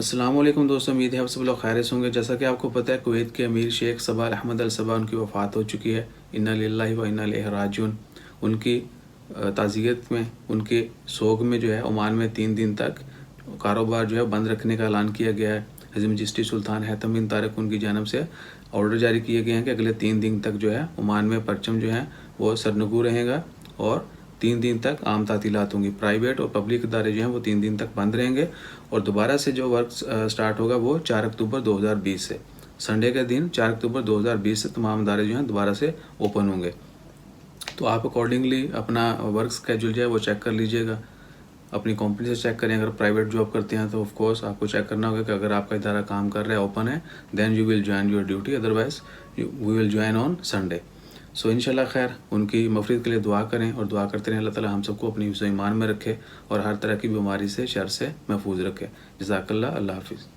السلام علیکم دوستوں، امید ہے آپ سب لوگ خیر سے ہوں گے۔ جیسا کہ آپ کو پتہ ہے، کویت کے امیر شیخ صباح احمد الصباح ان کی وفات ہو چکی ہے۔ انا للہ و انا الیہ راجعون۔ ان کی تعزیت میں، ان کے سوگ میں جو ہے عمان میں 3 دن تک کاروبار جو ہے بند رکھنے کا اعلان کیا گیا ہے۔ عظیم چشتی سلطان حاتم بن طارق ان کی جانب سے آرڈر جاری کیے گئے ہیں کہ اگلے 3 دن تک جو ہے عمان میں پرچم جو ہے وہ سرنگو رہے گا، اور 3 دن تک عام تعطیلات ہوں گی۔ پرائیویٹ اور پبلک ادارے جو ہیں وہ 3 دن تک بند رہیں گے، اور دوبارہ سے جو ورک سٹارٹ ہوگا وہ 4 اکتوبر 2020 سے، سنڈے کا دن 4 اکتوبر 2020 سے تمام ادارے جو ہیں دوبارہ سے اوپن ہوں گے۔ تو آپ اکارڈنگلی اپنا ورک اسکیجول جو ہے وہ چیک کر لیجئے گا، اپنی کمپنی سے چیک کریں۔ اگر پرائیویٹ جاب کرتے ہیں تو آف کورس آپ کو چیک کرنا ہوگا کہ اگر آپ کا ادارہ کام کر رہا ہے، اوپن ہے، then you will join your duty, otherwise we will join on Sunday. So انشاءاللہ خیر، ان کی مغفرت کے لیے دعا کریں، اور دعا کرتے رہیں اللہ تعالیٰ ہم سب کو اپنی حفظ و ایمان میں رکھے اور ہر طرح کی بیماری سے، شر سے محفوظ رکھے۔ جزاک اللہ، اللہ حافظ۔